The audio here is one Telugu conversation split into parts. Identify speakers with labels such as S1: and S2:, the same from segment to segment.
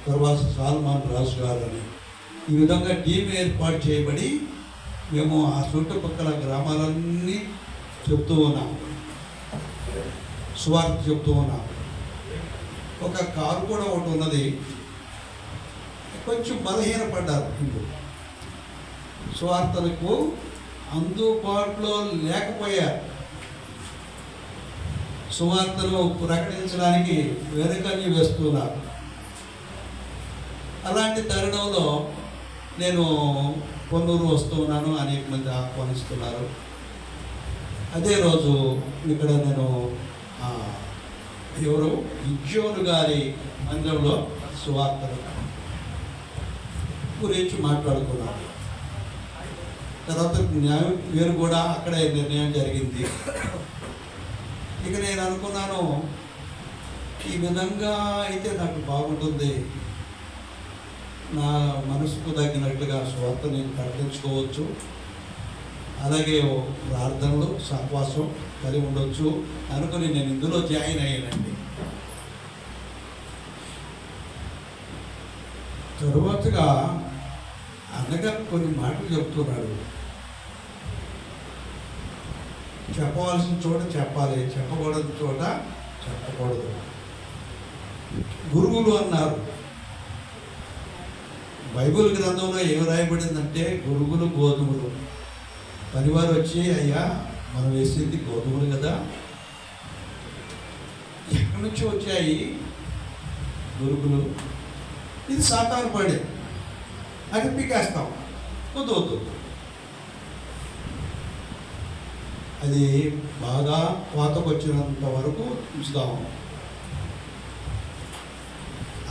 S1: తర్వాత సాల్మాన్ రాజు గారు అని ఈ విధంగా టీం ఏర్పాటు చేయబడి మేము ఆ చుట్టుపక్కల గ్రామాలన్నీ చెప్తూ ఉన్నాం, సువార్త చెప్తూ ఉన్నాం. ఒక కారు కూడా ఒకటి ఉన్నది, కొంచెం బలహీనపడ్డారు ఇప్పుడు, సువార్తలకు అందుబాటులో లేకపోయారు, సువార్తను ప్రకటించడానికి వెనుకని వేస్తున్నారు. అలాంటి తరుణంలో నేను పొన్నూరు వస్తున్నాను, అనేక మంది ఆహ్వానిస్తున్నారు. అదే రోజు ఇక్కడ నేను ఎవరు విజ్జోను గారి మందిరంలో సువార్తను గురించి మాట్లాడుకున్నాను. తర్వాత నేను కూడా అక్కడే నిర్ణయం జరిగింది. ఇక నేను అనుకున్నాను, ఈ విధంగా అయితే నాకు బాగుంటుంది, నా మనసుకు తగ్గినట్లుగా సువార్త నేను ప్రకటించుకోవచ్చు, అలాగే ప్రార్థనలు సహవాసం కలిగి ఉండొచ్చు అనుకుని నేను ఇందులో జాయిన్ అయ్యానండి. తరువాతగా అన్నగారు కొన్ని మాటలు చెప్తున్నాడు. చెప్పవలసిన చోట చెప్పాలి, చెప్పకూడని చోట చెప్పకూడదు. గురువులు అన్నారు. బైబిల్ గ్రంథంలో ఏమి రాయబడిందంటే గురుగులు గోధుమలు. పనివారు వచ్చి, అయ్యా మనం వేసింది గోధుమలు కదా, ఎక్కడి నుంచి వచ్చాయి గురుగులు? ఇది సాతాను పడే, అది పీకేస్తాం, వద్దు, అది బాగా కోతకు వచ్చినంత వరకు ఉంచుతాము.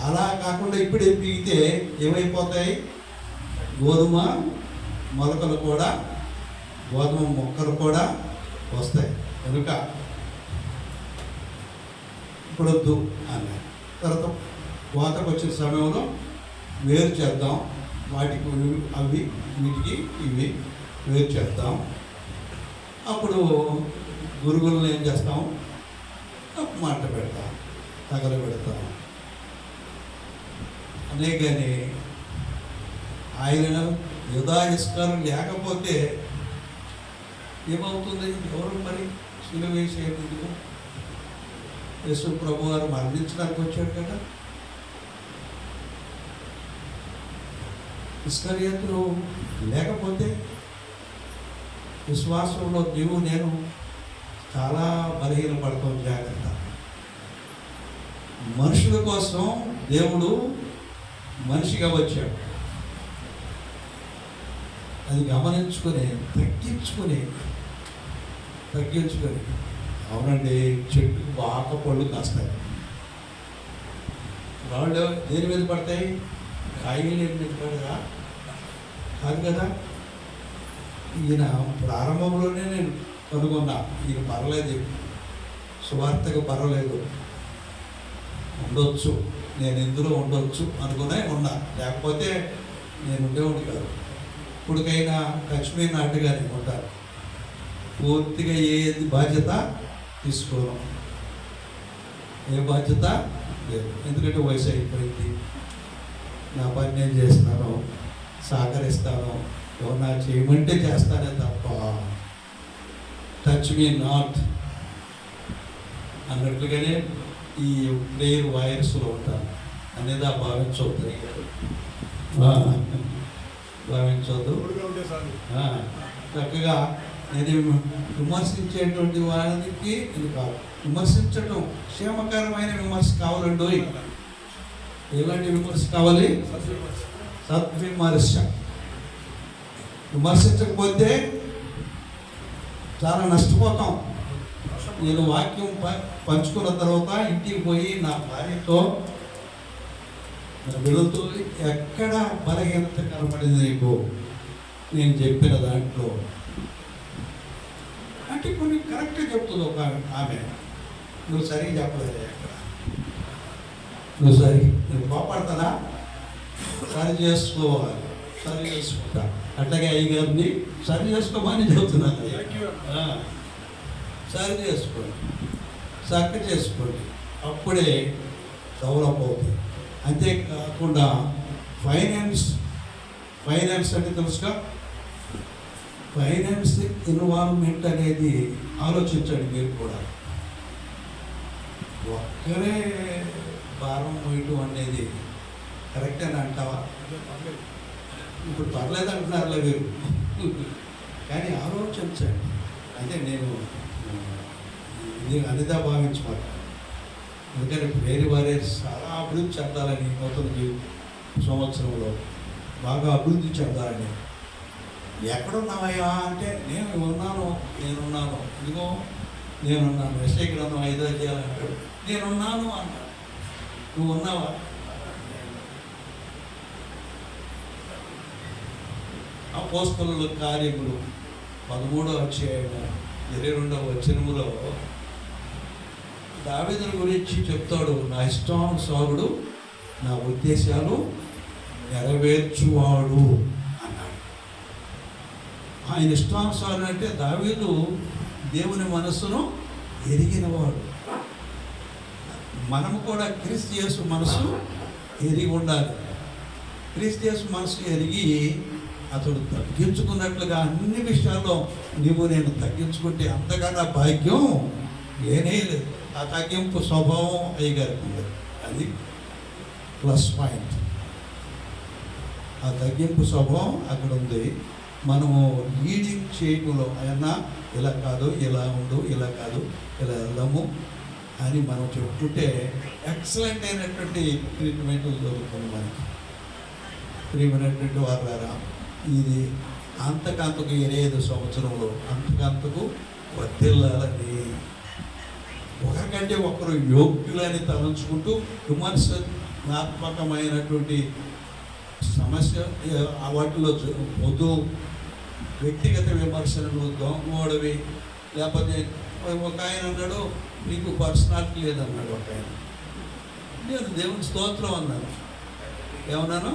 S1: అలా కాకుండా ఇప్పుడే పీకితే ఏమైపోతాయి? గోధుమ మొలకలు కూడా, గోధుమ మొక్కలు కూడా వస్తాయి. కనుక ఇప్పుడు వద్దు అన్నారు. తర్వాత కోతకు వచ్చిన సమయంలో వేరు చేద్దాం, వాటికి అవి వీటికి ఇవి వేరు చేద్దాం. అప్పుడు గురుగులను ఏం చేస్తాం? మాట పెడతాం, తగలబెడతాం. అనేకని ఆయన యుధాయిస్కారం లేకపోతే ఏమవుతుంది? ఎవరు మరి శిలువ వేసేందుకు? యేసు ప్రభు వారు మరణించడానికి వచ్చాడు కదా. ఇస్కరియోతు లేకపోతే విశ్వాసంలో నీవు నేను చాలా బలహీనపడతాం. జాగ్రత్త. మనుషుల కోసం దేవుడు మనిషిగా వచ్చాడు. అది గమనించుకొని తగ్గించుకొని అవునండి, చెట్టుకు బాగా పళ్ళు కాస్తాయి. రాళ్ళు దేని మీద పడతాయి? కాయలు మీద పడదా? కాదు కదా. ఈయన ప్రారంభంలోనే నేను కనుగొన్నా, ఈయన పర్లేదు, సువార్తకు పర్వాలేదు, ఉండొచ్చు, నేను ఇందులో ఉండొచ్చు అనుకునే ఉన్నా. లేకపోతే నేను ఉండేవాడు కాదు. ఇప్పటికైనా కశ్మీర్ నాటుగానే ఉంటాను. పూర్తిగా ఏది బాధ్యత తీసుకోను, ఏ బాధ్యత లేదు. ఎందుకంటే వయసు అయిపోయింది. నా పని నేను చేస్తున్నాను, సహకరిస్తాను, ఎవరన్నా చేయమంటే చేస్తానే తప్ప టచ్ మీ నాట్ అన్నట్లుగానే ఈ ప్రేయర్ వాయిస్లో ఉంటాను అనేది భావించవద్దు. చక్కగా నేను విమర్శించేటువంటి వారికి ఇది కాదు. విమర్శించడం క్షేమకరమైన విమర్శ కావాలండి. ఎలాంటి విమర్శ కావాలి? సద్విమర్శ. విమర్శించకపోతే చాలా నష్టపోతాం. నేను వాక్యం పంచుకున్న తర్వాత ఇంటికి పోయి నా భార్యతో వెళుతూ ఎక్కడ బలహీనత కనపడింది నీకు నేను చెప్పిన దాంట్లో అంటే కొన్ని కరెక్ట్గా చెప్తుంది ఒక ఆమె. నువ్వు సరిగ్గా చెప్పలేదు, ఎక్కడ నువ్వు నేను కోపడతానా? సరి చేసుకోవాలి, సరి చేసుకుంటా. అట్లాగే అయ్యగారిని సరి చేసుకోమని చెబుతున్నాను. సరి చేసుకోండి, చక్క చేసుకోండి, అప్పుడే డెవలప్ అవుతుంది. అంతేకాకుండా ఫైనాన్స్ అంటే తెలుసుగా, ఫైనాన్స్ ఇన్వాల్వ్మెంట్ అనేది ఆలోచించండి మీరు కూడా. ఒక్కరే భారం వేయటం అనేది కరెక్ట్ అని అంటావా? ఇప్పుడు పర్లేదు అంటున్నారులే మీరు, కానీ ఆలోచించండి. అంటే నేను ఇది అనిదా భావించమాట. ఎందుకంటే వేరే వారే చాలా అభివృద్ధి చెందాలని, నూతన సంవత్సరంలో బాగా అభివృద్ధి చెందాలని. ఎక్కడున్నావయ్యా అంటే నేనున్నాను. ఇదిగో నేనున్నాను. యెషయా గ్రంథం 5వ అధ్యాయం అంటాడు, నేనున్నాను అన్నాడు. నువ్వు ఉన్నావా? అపోస్తలుల కార్యములు 13వ అధ్యాయము 22వ వచనములో దావీదుని గురించి చెప్తాడు. నా ఇష్టానుసారుడు, నా ఉద్దేశాలు నెరవేర్చువాడు అన్నాడు. ఆయన ఇష్టానుసారుడు అంటే దావీదు దేవుని మనస్సును ఎరిగినవాడు. మనము కూడా క్రీస్తు యేసు మనసు ఎరిగి ఉండాలి. క్రీస్తు యేసు మనసు ఎరిగి అతడు తగ్గించుకున్నట్లుగా అన్ని విషయాల్లో నేను తగ్గించుకుంటే అంతకన్నా భాగ్యం లేనే లేదు. ఆ తగ్గింపు స్వభావం అయ్యగారికి ఉంది. అది ప్లస్ పాయింట్. ఆ తగ్గింపు స్వభావం అక్కడ ఉంది. మనము లీడింగ్ చేయడంలో అయినా ఇలా కాదు, ఇలా ఉండు, ఇలా కాదు, ఇలా వెళ్దాము అని మనం చెప్పుకుంటే ఎక్సలెంట్ అయినటువంటి ట్రీట్మెంట్ దొరుకుతుంది మనకి. ప్రియమైనటువంటి వారులారా, ఇది అంతకంతకు 25 సంవత్సరంలో అంతకంతకు వర్ధిల్లాలని, ఒకరికంటే ఒకరు యోగ్యులని తలంచుకుంటూ విమర్శనాత్మకమైనటువంటి సమస్య వాటిలో వద్దు. వ్యక్తిగత విమర్శలు, దొంగోడవి, లేకపోతే ఒక ఆయన అన్నాడు నీకు పర్సనాలిటీ లేదన్నాడు. ఒక ఆయన, నేను దేవుని స్తోత్రం అన్నాను. ఏమన్నాను?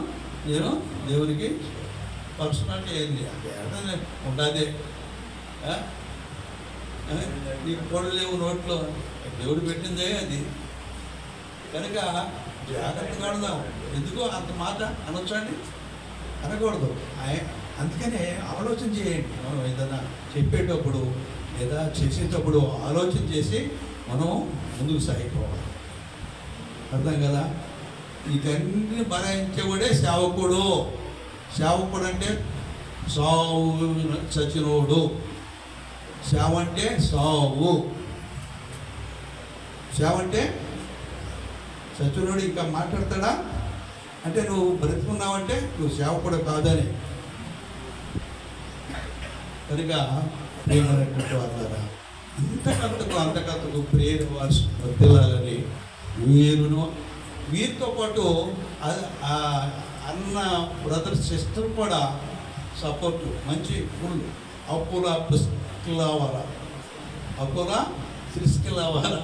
S1: నేను దేవునికి పర్సనాలిటీ ఏంది అంటే ఉండదే, నీకు పొడలు లేవు నోట్లో, దేవుడు పెట్టిందే అది. కనుక జాగ్రత్తగా ఆడదాం. ఎందుకో అంత మాట అనొచ్చండి, అనకూడదు. అందుకనే ఆలోచన చేయండి. మనం ఏదైనా చెప్పేటప్పుడు లేదా చేసేటప్పుడు ఆలోచన చేసి మనం ముందుకు సాగిపోవాలి. అర్థం కదా? వీటన్ని భరించేవాడే సేవకుడు. సేవకుడు అంటే సావు చచ్చినోడు. సేవ అంటే సావు. సేవ అంటే చచ్చినోడు ఇంకా మాట్లాడతాడా అంటే నువ్వు బ్రతుకున్నావంటే నువ్వు సేవకుడు కాదని. కనుక ప్రేమైనటువంటి వాళ్ళారా, అంతకంతకు ప్రేమ వర్తిల్లాలని వీరితో పాటు అన్న బ్రదర్ సిస్టర్ కూడా సపోర్టు మంచి ఫుల్ అప్పుల సృష్టిలవాల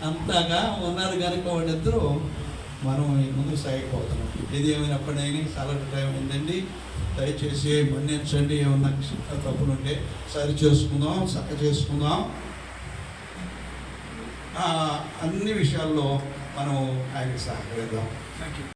S1: అంతగా ఉన్నారు. కనుక వాళ్ళిద్దరూ మనం ముందుకు సాగిపోతున్నాం. ఇది ఏమైనప్పుడైనా చాలా టైం అయిందండి. దయచేసి మన్నించండి. ఏమన్నా తప్పులుంటే సరి చేసుకుందాం, చక్క చేసుకుందాం. అన్ని విషయాల్లో మనం ఆయనకి సహకరిద్దాం.